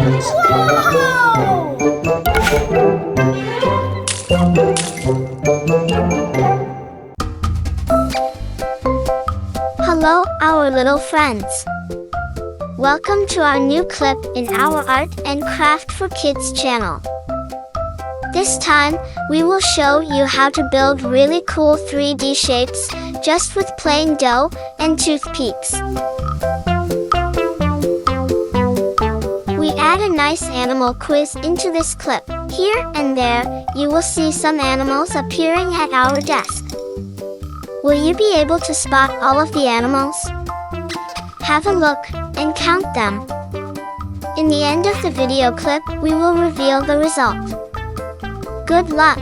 Hello, our little friends. Welcome to our new clip in our Art and Craft for Kids channel. This time, we will show you how to build really cool 3D shapes just with plain dough and toothpicks. We add a nice animal quiz into this clip. Here and there, you will see some animals appearing at our desk. Will you be able to spot all of the animals? Have a look and count them. In the end of the video clip, we will reveal the result. Good luck!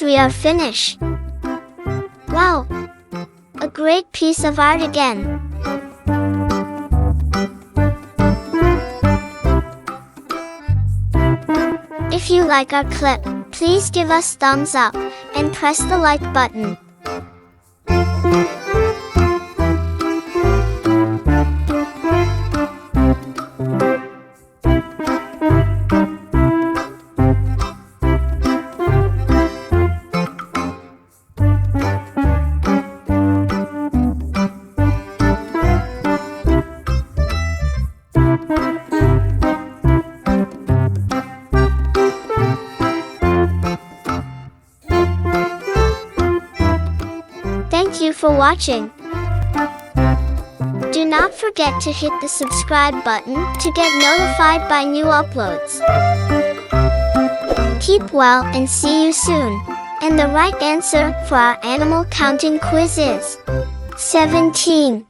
we are finished. Wow! A great piece of art again. If you like our clip, please give us thumbs up and press the like button. Thank you for watching. Do not forget to hit the subscribe button to get notified by new uploads. Keep well and see you soon. And the right answer for our animal counting quiz is 17.